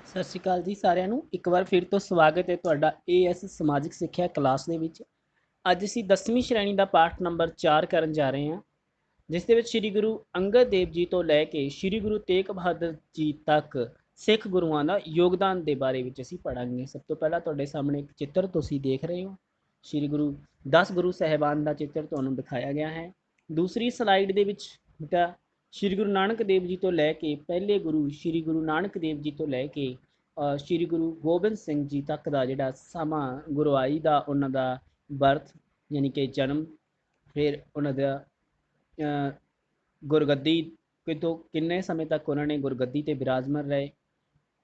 ਸਤਿ ਸ਼੍ਰੀ ਅਕਾਲ ਜੀ ਸਾਰਿਆਂ ਨੂੰ ਇੱਕ ਵਾਰ ਫਿਰ ਤੋਂ ਸਵਾਗਤ ਹੈ ਤੁਹਾਡਾ ਏਐਸ ਸਮਾਜਿਕ ਸਿੱਖਿਆ ਕਲਾਸ ਦੇ ਵਿੱਚ। ਅੱਜ ਅਸੀਂ 10ਵੀਂ ਸ਼੍ਰੇਣੀ ਦਾ ਪਾਠ ਨੰਬਰ 4 ਕਰਨ ਜਾ ਰਹੇ ਹਾਂ, ਜਿਸ ਦੇ ਵਿੱਚ ਸ੍ਰੀ ਗੁਰੂ ਅੰਗਦ ਦੇਵ ਜੀ ਤੋਂ ਲੈ ਕੇ ਸ੍ਰੀ ਗੁਰੂ ਤੇਗ ਬਹਾਦਰ ਜੀ ਤੱਕ ਸਿੱਖ ਗੁਰੂਆਂ ਦਾ ਯੋਗਦਾਨ ਦੇ ਬਾਰੇ ਵਿੱਚ ਅਸੀਂ ਪੜ੍ਹਾਂਗੇ। ਸਭ ਤੋਂ ਪਹਿਲਾਂ ਤੁਹਾਡੇ ਸਾਹਮਣੇ ਇੱਕ ਚਿੱਤਰ ਤੁਸੀਂ ਦੇਖ ਰਹੇ ਹੋ, ਸ੍ਰੀ ਗੁਰੂ 10 ਗੁਰੂ ਸਾਹਿਬਾਨ ਦਾ ਚਿੱਤਰ ਤੁਹਾਨੂੰ ਦਿਖਾਇਆ ਗਿਆ ਹੈ। ਦੂਸਰੀ ਸਲਾਈਡ ਦੇ ਵਿੱਚ ਬੇਟਾ ਸ਼੍ਰੀ ਗੁਰੂ ਨਾਨਕ ਦੇਵ ਜੀ ਤੋਂ ਲੈ ਕੇ ਪਹਿਲੇ ਗੁਰੂ ਸ਼੍ਰੀ ਗੁਰੂ ਨਾਨਕ ਦੇਵ ਜੀ ਤੋਂ ਲੈ ਕੇ ਸ਼੍ਰੀ ਗੁਰੂ ਗੋਬਿੰਦ ਸਿੰਘ ਜੀ ਤੱਕ ਦਾ ਜਿਹੜਾ ਸਮਾਂ ਗੁਰਵਾਈ ਦਾ ਉਹਨਾਂ ਦਾ ਬਰਥ ਯਾਨੀ ਕਿ ਜਨਮ, ਫਿਰ ਉਹਨਾਂ ਦਾ ਗੁਰਗੱਦੀ ਕਿਤੋਂ ਕਿੰਨੇ ਸਮੇਂ ਤੱਕ ਉਹਨਾਂ ਨੇ ਗੁਰਗੱਦੀ ਤੇ ਬਿਰਾਜਮਾਨ ਰਹੇ।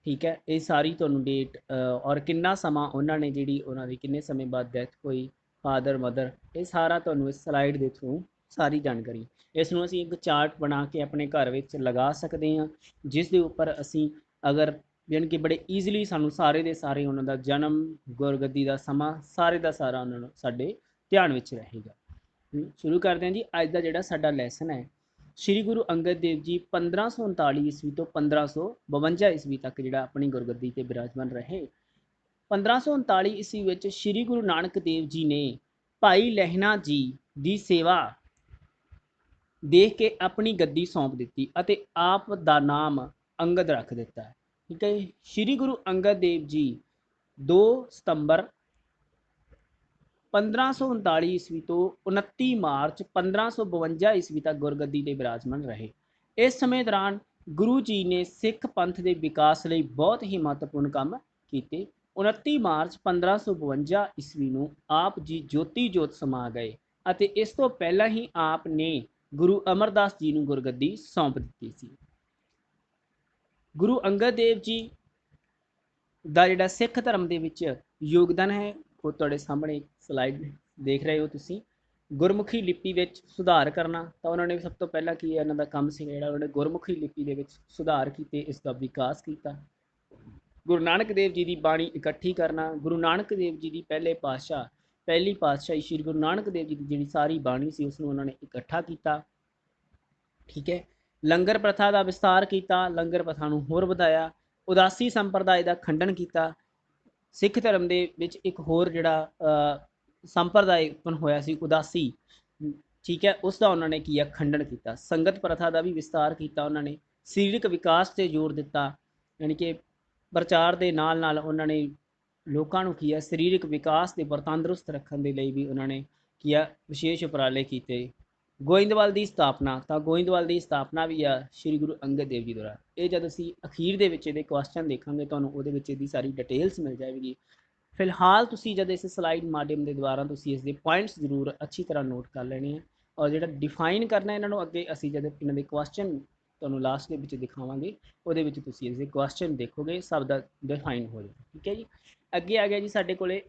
ਠੀਕ ਹੈ, ਇਹ ਸਾਰੀ ਤੁਹਾਨੂੰ ਡੇਟ ਔਰ ਕਿੰਨਾ ਸਮਾਂ ਉਹਨਾਂ ਨੇ ਜਿਹੜੀ ਉਹਨਾਂ ਦੀ ਕਿੰਨੇ ਸਮੇਂ ਬਾਅਦ ਡੈਥ ਹੋਈ, ਫਾਦਰ ਮਦਰ, ਇਹ ਸਾਰਾ ਤੁਹਾਨੂੰ ਇਸ ਸਲਾਈਡ ਦੇ ਥਰੂ ਸਾਰੀ ਜਾਣਕਾਰੀ। ਇਸ ਨੂੰ ਅਸੀਂ ਇੱਕ ਚਾਰਟ ਬਣਾ ਕੇ ਆਪਣੇ ਘਰ ਵਿੱਚ ਲਗਾ ਸਕਦੇ ਹਾਂ, ਜਿਸ ਦੇ ਉੱਪਰ ਅਸੀਂ ਅਗਰ ਯਾਨੀ ਕਿ ਬੜੇ ਈਜ਼ੀਲੀ ਸਾਨੂੰ ਸਾਰੇ ਦੇ ਸਾਰੇ ਉਹਨਾਂ ਦਾ ਜਨਮ, ਗੁਰਗੱਦੀ ਦਾ ਸਮਾਂ, ਸਾਰੇ ਦਾ ਸਾਰਾ ਉਹਨਾਂ ਨੂੰ ਸਾਡੇ ਧਿਆਨ ਵਿੱਚ ਰਹੇਗਾ। ਸ਼ੁਰੂ ਕਰਦੇ ਹਾਂ ਜੀ। ਅੱਜ ਦਾ ਜਿਹੜਾ ਸਾਡਾ ਲੈਸਨ ਹੈ, ਸ਼੍ਰੀ ਗੁਰੂ ਅੰਗਦ ਦੇਵ ਜੀ 1539 ਈਸਵੀ ਤੋਂ 1552 ਈਸਵੀ ਤੱਕ ਜਿਹੜਾ ਆਪਣੀ ਗੁਰਗੱਦੀ ਤੇ ਬਿਰਾਜਮਾਨ ਰਹੇ। 1539 ਈਸਵੀ ਵਿੱਚ ਸ਼੍ਰੀ ਗੁਰੂ ਨਾਨਕ ਦੇਵ ਜੀ ਨੇ ਭਾਈ ਲਹਿਣਾ ਜੀ ਦੀ ਸੇਵਾ ਦੇਖ ਕੇ ਆਪਣੀ ਗੱਦੀ ਸੌਂਪ ਦਿੱਤੀ ਅਤੇ ਆਪ ਦਾ ਨਾਮ ਅੰਗਦ ਰੱਖ ਦਿੱਤਾ। ਠੀਕ ਹੈ, ਸ਼੍ਰੀ ਗੁਰੂ ਅੰਗਦ ਦੇਵ ਜੀ 2 ਸਤੰਬਰ 1539 ਈਸਵੀ ਤੋਂ 29 ਮਾਰਚ 1552 ਈਸਵੀ ਤੱਕ ਗੁਰਗੱਦੀ ਤੇ ਬਿਰਾਜਮਾਨ ਰਹੇ। ਇਸ ਸਮੇਂ ਦੌਰਾਨ ਗੁਰੂ ਜੀ ਨੇ ਸਿੱਖ ਪੰਥ ਦੇ ਵਿਕਾਸ ਲਈ ਬਹੁਤ ਹੀ ਮਹੱਤਵਪੂਰਨ ਕੰਮ ਕੀਤੇ। 29 ਮਾਰਚ 1552 ਈਸਵੀ ਨੂੰ ਆਪ ਜੀ ਜੋਤੀ ਜੋਤ ਸਮਾ ਗਏ ਅਤੇ ਇਸ ਤੋਂ ਪਹਿਲਾਂ ਹੀ ਆਪ ਨੇ ਗੁਰੂ ਅਮਰਦਾਸ ਜੀ ਨੂੰ ਗੁਰਗੱਦੀ ਸੌਂਪ ਦਿੱਤੀ ਸੀ। ਗੁਰੂ ਅੰਗਦ ਦੇਵ ਜੀ ਦਾ ਜਿਹੜਾ ਸਿੱਖ ਧਰਮ ਦੇ ਵਿੱਚ ਯੋਗਦਾਨ ਹੈ, ਉਹ ਤੁਹਾਡੇ ਸਾਹਮਣੇ ਸਲਾਈਡ ਦੇਖ ਰਹੇ ਹੋ ਤੁਸੀਂ। ਗੁਰਮੁਖੀ ਲਿਪੀ ਵਿੱਚ ਸੁਧਾਰ ਕਰਨਾ, ਤਾਂ ਉਹਨਾਂ ਨੇ ਸਭ ਤੋਂ ਪਹਿਲਾਂ ਕੀ ਇਹਨਾਂ ਦਾ ਕੰਮ ਸੀ ਜਿਹੜਾ ਉਹਨਾਂ ਨੇ ਗੁਰਮੁਖੀ ਲਿਪੀ ਦੇ ਵਿੱਚ ਸੁਧਾਰ ਕੀਤੇ, ਇਸ ਦਾ ਵਿਕਾਸ ਕੀਤਾ। ਗੁਰੂ ਨਾਨਕ ਦੇਵ ਜੀ ਦੀ ਬਾਣੀ ਇਕੱਠੀ ਕਰਨਾ, ਗੁਰੂ ਨਾਨਕ ਦੇਵ ਜੀ ਦੀ ਪਹਿਲੀ ਪਾਤਸ਼ਾਹੀ ਸ਼੍ਰੀ ਗੁਰੂ ਨਾਨਕ ਦੇਵ ਜੀ ਦੀ ਜਿਹੜੀ ਸਾਰੀ ਬਾਣੀ ਸੀ ਉਸ ਨੂੰ ਉਹਨਾਂ ਨੇ ਇਕੱਠਾ ਕੀਤਾ। ਠੀਕ ਹੈ, ਲੰਗਰ ਪ੍ਰਥਾ ਦਾ ਵਿਸਤਾਰ ਕੀਤਾ, ਲੰਗਰ ਪ੍ਰਥਾ ਨੂੰ ਹੋਰ ਵਧਾਇਆ, ਉਦਾਸੀ ਸੰਪਰਦਾਇ ਦਾ ਖੰਡਨ ਕੀਤਾ। ਸਿੱਖ ਧਰਮ ਦੇ ਵਿੱਚ ਇੱਕ ਹੋਰ ਜਿਹੜਾ ਸੰਪਰਦਾਇ ਉਤਪੰਨ ਹੋਇਆ ਸੀ ਉਦਾਸੀ, ਠੀਕ ਹੈ, ਉਸ ਦਾ ਉਹਨਾਂ ਨੇ ਕੀ ਹੈ ਖੰਡਨ ਕੀਤਾ। ਸੰਗਤ ਪ੍ਰਥਾ ਦਾ ਵੀ ਵਿਸਤਾਰ ਕੀਤਾ ਉਹਨਾਂ ਨੇ। ਸਰੀਰਕ ਵਿਕਾਸ ਤੇ ਜ਼ੋਰ ਦਿੱਤਾ, ਯਾਨੀ ਕਿ ਪ੍ਰਚਾਰ ਦੇ ਨਾਲ ਨਾਲ ਉਹਨਾਂ ਨੇ ਲੋਕਾਂ ਨੂੰ ਕੀ ਹੈ ਸਰੀਰਕ ਵਿਕਾਸ ਤੇ ਤੰਦਰੁਸਤ ਰੱਖਣ ਦੇ ਲਈ ਵੀ ਉਹਨਾਂ ਨੇ ਕੀ ਹੈ ਵਿਸ਼ੇਸ਼ ਉਪਰਾਲੇ ਕੀਤੇ। ਗੋਇੰਦਵਾਲ ਦੀ ਸਥਾਪਨਾ, ਤਾਂ ਗੋਇੰਦਵਾਲ ਦੀ ਸਥਾਪਨਾ ਵੀ ਆ ਸ਼੍ਰੀ ਗੁਰੂ ਅੰਗਦ ਦੇਵ ਜੀ ਦੁਆਰਾ। ਇਹ ਜਦ ਅਸੀਂ ਅਖੀਰ ਦੇ ਵਿੱਚ ਇਹਦੇ ਕੁਐਸਚਨ ਦੇਖਾਂਗੇ ਤੁਹਾਨੂੰ ਉਹਦੇ ਵਿੱਚ ਇਹਦੀ ਸਾਰੀ ਡਿਟੇਲਸ ਮਿਲ ਜਾਏਗੀ। ਫਿਲਹਾਲ ਤੁਸੀਂ ਜਦ ਇਸ ਸਲਾਈਡ ਮਾਧਿਅਮ ਦੇ ਦੁਆਰਾ ਤੁਸੀਂ ਇਸ ਦੇ ਪੁਆਇੰਟਸ ਜ਼ਰੂਰ ਅੱਛੀ ਤਰ੍ਹਾਂ ਨੋਟ ਕਰ ਲੈਣੇ ਆ, ਔਰ ਜਿਹੜਾ ਡਿਫਾਈਨ ਕਰਨਾ ਇਹਨਾਂ ਨੂੰ ਅੱਗੇ ਅਸੀਂ ਜਦ ਇਹਨਾਂ ਦੇ ਕੁਐਸਚਨ ਤੁਹਾਨੂੰ ਲਾਸਟ ਦੇ ਵਿੱਚ ਦਿਖਾਵਾਂਗੇ, ਉਹਦੇ ਵਿੱਚ ਤੁਸੀਂ ਇਸ ਦੇ ਕੁਐਸਚਨ ਦੇਖੋਗੇ, ਸਭ ਦਾ ਡਿਫਾਈਨ ਹੋ ਜਾਏਗਾ। ਠੀਕ ਹੈ ਜੀ, ਅੱਗੇ ਆ ਗਿਆ ਜੀ ਸਾਡੇ ਕੋਲੇ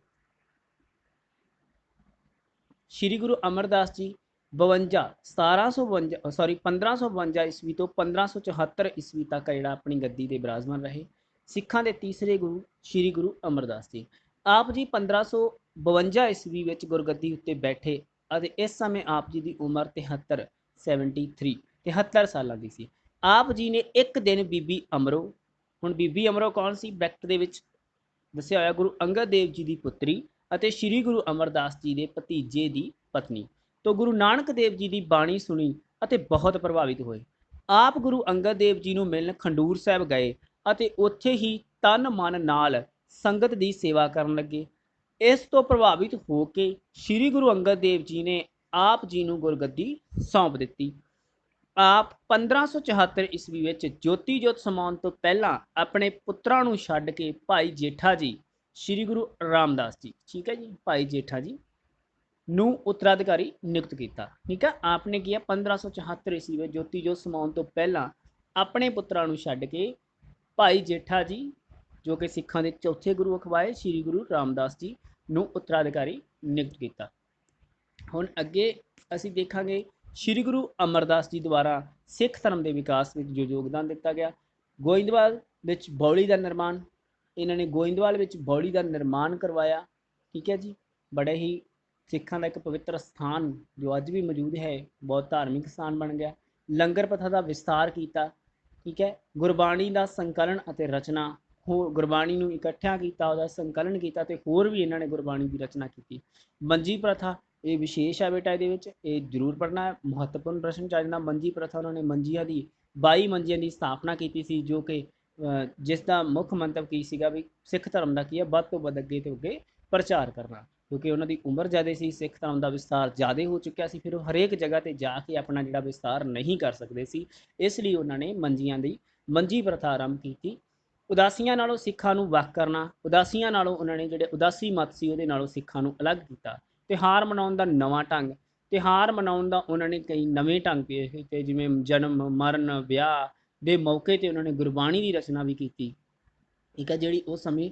ਸ਼੍ਰੀ ਗੁਰੂ ਅਮਰਦਾਸ ਜੀ 1552 ਈਸਵੀ ਤੋਂ 1574 ਈਸਵੀ ਤੱਕ ਜਿਹੜਾ ਆਪਣੀ ਗੱਦੀ ਤੇ ਬਿਰਾਜਮਾਨ ਰਹੇ। ਸਿੱਖਾਂ ਦੇ ਤੀਸਰੇ ਗੁਰੂ ਸ਼੍ਰੀ ਗੁਰੂ ਅਮਰਦਾਸ ਜੀ, ਆਪ ਜੀ 1552 ਈਸਵੀ ਵਿੱਚ ਗੁਰਗੱਦੀ ਉੱਤੇ ਬੈਠੇ ਅਤੇ ਇਸ ਸਮੇਂ ਆਪ ਜੀ ਦੀ ਉਮਰ 73 ਸਾਲਾਂ ਦੀ ਸੀ। ਆਪ ਜੀ ਨੇ ਇੱਕ ਦਿਨ ਬੀਬੀ ਅਮਰੋ, ਹੁਣ ਬੀਬੀ ਅਮਰੋ ਕੌਣ ਸੀ, ਬ੍ਰੈਕਟ ਦੇ ਵਿੱਚ ਦੱਸਿਆ ਹੋਇਆ ਗੁਰੂ ਅੰਗਦ ਦੇਵ ਜੀ ਦੀ ਪੁੱਤਰੀ ਅਤੇ ਸ਼੍ਰੀ ਗੁਰੂ ਅਮਰਦਾਸ ਜੀ ਦੇ ਭਤੀਜੇ ਦੀ ਪਤਨੀ ਤੋਂ ਗੁਰੂ ਨਾਨਕ ਦੇਵ ਜੀ ਦੀ ਬਾਣੀ ਸੁਣੀ ਅਤੇ ਬਹੁਤ ਪ੍ਰਭਾਵਿਤ ਹੋਏ। ਆਪ ਗੁਰੂ ਅੰਗਦ ਦੇਵ ਜੀ ਨੂੰ ਮਿਲਣ ਖੰਡੂਰ ਸਾਹਿਬ ਗਏ ਅਤੇ ਉੱਥੇ ਹੀ ਤਨ ਮਨ ਨਾਲ ਸੰਗਤ ਦੀ ਸੇਵਾ ਕਰਨ ਲੱਗੇ। ਇਸ ਤੋਂ ਪ੍ਰਭਾਵਿਤ ਹੋ ਕੇ ਸ਼੍ਰੀ ਗੁਰੂ ਅੰਗਦ ਦੇਵ ਜੀ ਨੇ ਆਪ ਜੀ ਨੂੰ ਗੁਰਗੱਦੀ ਸੌਂਪ ਦਿੱਤੀ। ਆਪ 1574 ਈਸਵੀ ਵਿੱਚ ਜੋਤੀ ਜੋਤ ਸਮਾਉਣ ਤੋਂ ਪਹਿਲਾਂ ਆਪਣੇ ਪੁੱਤਰਾਂ ਨੂੰ ਛੱਡ ਕੇ ਭਾਈ ਜੇਠਾ ਜੀ, ਸ਼੍ਰੀ ਗੁਰੂ ਰਾਮਦਾਸ ਜੀ, ਠੀਕ ਹੈ ਜੀ, ਭਾਈ ਜੇਠਾ ਜੀ ਨੂੰ ਉੱਤਰਾਧਿਕਾਰੀ ਨਿਯੁਕਤ ਕੀਤਾ। ਠੀਕ ਹੈ, ਆਪਨੇ ਕੀ 1574 ਈਸਵੀ ਵਿੱਚ ਜੋਤੀ ਜੋਤ ਸਮਾਉਣ ਤੋਂ ਪਹਿਲਾਂ ਆਪਣੇ ਪੁੱਤਰਾਂ ਨੂੰ ਛੱਡ ਕੇ ਭਾਈ ਜੇਠਾ ਜੀ, ਜੋ ਕਿ ਸਿੱਖਾਂ ਦੇ ਚੌਥੇ ਗੁਰੂ ਅਖਵਾਏ, ਸ਼੍ਰੀ ਗੁਰੂ ਰਾਮਦਾਸ ਜੀ ਨੂੰ ਉੱਤਰਾਧਿਕਾਰੀ ਨਿਯੁਕਤ ਕੀਤਾ। ਹੁਣ ਅੱਗੇ ਅਸੀਂ ਦੇਖਾਂਗੇ ਸ਼੍ਰੀ ਗੁਰੂ ਅਮਰਦਾਸ ਜੀ ਦੁਆਰਾ ਸਿੱਖ ਧਰਮ ਦੇ ਵਿਕਾਸ ਵਿੱਚ ਜੋ ਯੋਗਦਾਨ ਦਿੱਤਾ ਗਿਆ। ਗੋਇੰਦਵਾਲ ਵਿੱਚ ਬੌਲੀ ਦਾ ਨਿਰਮਾਣ, ਇਹਨਾਂ ਨੇ ਗੋਇੰਦਵਾਲ ਵਿੱਚ ਬੌਲੀ ਦਾ ਨਿਰਮਾਣ ਕਰਵਾਇਆ। ਠੀਕ ਹੈ ਜੀ, ਬੜੇ ਹੀ ਸਿੱਖਾਂ ਦਾ ਇੱਕ ਪਵਿੱਤਰ ਸਥਾਨ ਜੋ ਅੱਜ ਵੀ ਮੌਜੂਦ ਹੈ, ਬਹੁਤ ਧਾਰਮਿਕ ਸਥਾਨ ਬਣ ਗਿਆ। ਲੰਗਰ ਪ੍ਰਥਾ ਦਾ ਵਿਸਤਾਰ ਕੀਤਾ। ਠੀਕ ਹੈ, ਗੁਰਬਾਣੀ ਦਾ ਸੰਕਲਨ ਅਤੇ ਰਚਨਾ ਹੋਰ ਗੁਰਬਾਣੀ ਨੂੰ ਇਕੱਠਿਆਂ ਕੀਤਾ, ਉਹਦਾ ਸੰਕਲਨ ਕੀਤਾ ਤੇ ਹੋਰ ਵੀ ਇਹਨਾਂ ਨੇ ਗੁਰਬਾਣੀ ਦੀ ਰਚਨਾ ਕੀਤੀ। ਮੰਜੀ ਪ੍ਰਥਾ ਇਹ ਵਿਸ਼ੇਸ਼ ਹੈ ਬੇਟਾ, ਇਹਦੇ ਵਿੱਚ ਇਹ ਜ਼ਰੂਰ ਪੜ੍ਹਨਾ ਹੈ, ਮਹੱਤਵਪੂਰਨ ਪ੍ਰਸ਼ਨ ਚੱਲ ਜਾਂਦਾ। ਮੰਜੀ ਪ੍ਰਥਾ ਉਹਨਾਂ ਨੇ ਮੰਜੀਆਂ ਦੀ 22 ਮੰਜੀਆਂ ਦੀ ਸਥਾਪਨਾ ਕੀਤੀ ਸੀ, ਜੋ ਕਿ ਜਿਸ ਦਾ ਮੁੱਖ ਮੰਤਵ ਕੀ ਸੀਗਾ ਵੀ ਸਿੱਖ ਧਰਮ ਦਾ ਕੀ ਹੈ ਵੱਧ ਤੋਂ ਵੱਧ ਅੱਗੇ ਤੋਂ ਅੱਗੇ ਪ੍ਰਚਾਰ ਕਰਨਾ, ਕਿਉਂਕਿ ਉਹਨਾਂ ਦੀ ਉਮਰ ਜ਼ਿਆਦਾ ਸੀ, ਸਿੱਖ ਧਰਮ ਦਾ ਵਿਸਤਾਰ ਜ਼ਿਆਦਾ ਹੋ ਚੁੱਕਿਆ ਸੀ, ਫਿਰ ਉਹ ਹਰੇਕ ਜਗ੍ਹਾ ਤੇ ਜਾ ਕੇ ਆਪਣਾ ਜਿਹੜਾ ਵਿਸਤਾਰ ਨਹੀਂ ਕਰ ਸਕਦੇ ਸੀ, ਇਸ ਲਈ ਉਹਨਾਂ ਨੇ ਮੰਜੀਆਂ ਦੀ ਮੰਜੀ ਪ੍ਰਥਾ ਆਰੰਭ ਕੀਤੀ। ਉਦਾਸੀਆਂ ਨਾਲੋਂ ਸਿੱਖਾਂ ਨੂੰ ਵੱਖ ਕਰਨਾ, ਉਦਾਸੀਆਂ ਨਾਲੋਂ ਉਹਨਾਂ ਨੇ ਜਿਹੜੇ ਉਦਾਸੀ ਮਤ ਸੀ ਉਹਦੇ ਨਾਲੋਂ ਸਿੱਖਾਂ ਨੂੰ ਅਲੱਗ ਕੀਤਾ। ਤਿਉਹਾਰ ਮਨਾਉਣ ਦਾ ਨਵਾਂ ਢੰਗ, ਤਿਉਹਾਰ ਮਨਾਉਣ ਦਾ ਉਹਨਾਂ ਨੇ ਕਈ ਨਵੇਂ ਢੰਗ ਪੇਸ਼ ਕੀਤੇ, ਜਿਵੇਂ ਜਨਮ ਮਰਨ ਵਿਆਹ ਦੇ ਮੌਕੇ 'ਤੇ ਉਹਨਾਂ ਨੇ ਗੁਰਬਾਣੀ ਦੀ ਰਚਨਾ ਵੀ ਕੀਤੀ, ਠੀਕ ਹੈ, ਜਿਹੜੀ ਉਸ ਸਮੇਂ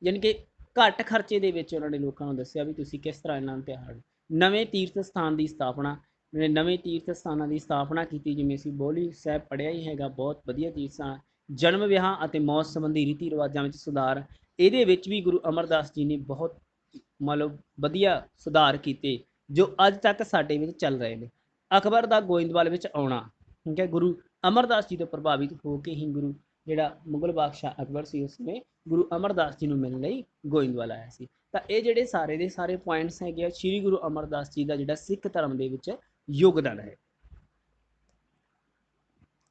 ਯਾਨੀ ਕਿ ਘੱਟ ਖਰਚੇ ਦੇ ਵਿੱਚ ਉਹਨਾਂ ਨੇ ਲੋਕਾਂ ਨੂੰ ਦੱਸਿਆ ਵੀ ਤੁਸੀਂ ਕਿਸ ਤਰ੍ਹਾਂ ਇਹਨਾਂ ਤਿਉਹਾਰ। ਨਵੇਂ ਤੀਰਥ ਸਥਾਨ ਦੀ ਸਥਾਪਨਾ, ਨਵੇਂ ਤੀਰਥ ਸਥਾਨਾਂ ਦੀ ਸਥਾਪਨਾ ਕੀਤੀ, ਜਿਵੇਂ ਅਸੀਂ ਬੋਲੀ ਸਾਹਿਬ ਪੜ੍ਹਿਆ ਹੀ ਹੈਗਾ, ਬਹੁਤ ਵਧੀਆ ਤੀਰਥ ਸਥਾਨ। ਜਨਮ ਵਿਆਹ ਅਤੇ ਮੌਤ ਸੰਬੰਧੀ ਰੀਤੀ ਰਿਵਾਜਾਂ ਵਿੱਚ ਸੁਧਾਰ, ਇਹਦੇ ਵਿੱਚ ਵੀ ਗੁਰੂ ਅਮਰਦਾਸ ਜੀ ਨੇ ਬਹੁਤ ਮਤਲਬ ਵਧੀਆ ਸੁਧਾਰ ਕੀਤੇ, ਜੋ ਅੱਜ ਤੱਕ ਸਾਡੇ ਵਿੱਚ ਚੱਲ ਰਹੇ ਨੇ। ਅਕਬਰ ਦਾ ਗੋਇੰਦਵਾਲ ਵਿੱਚ ਆਉਣਾ, ਠੀਕ ਹੈ, ਗੁਰੂ ਅਮਰਦਾਸ ਜੀ ਤੋਂ ਪ੍ਰਭਾਵਿਤ ਹੋ ਕੇ ਹੀ ਗੁਰੂ ਜਿਹੜਾ ਮੁਗਲ ਬਾਦਸ਼ਾਹ ਅਕਬਰ ਸੀ ਉਸਨੇ ਗੁਰੂ ਅਮਰਦਾਸ ਜੀ ਨੂੰ ਮਿਲਣ ਲਈ ਗੋਇੰਦਵਾਲ ਆਇਆ ਸੀ। ਤਾਂ ਇਹ ਜਿਹੜੇ ਸਾਰੇ ਦੇ ਸਾਰੇ ਪੁਆਇੰਟਸ ਹੈਗੇ ਆ ਸ਼੍ਰੀ ਗੁਰੂ ਅਮਰਦਾਸ ਜੀ ਦਾ ਜਿਹੜਾ ਸਿੱਖ ਧਰਮ ਦੇ ਵਿੱਚ ਯੋਗਦਾਨ ਹੈ।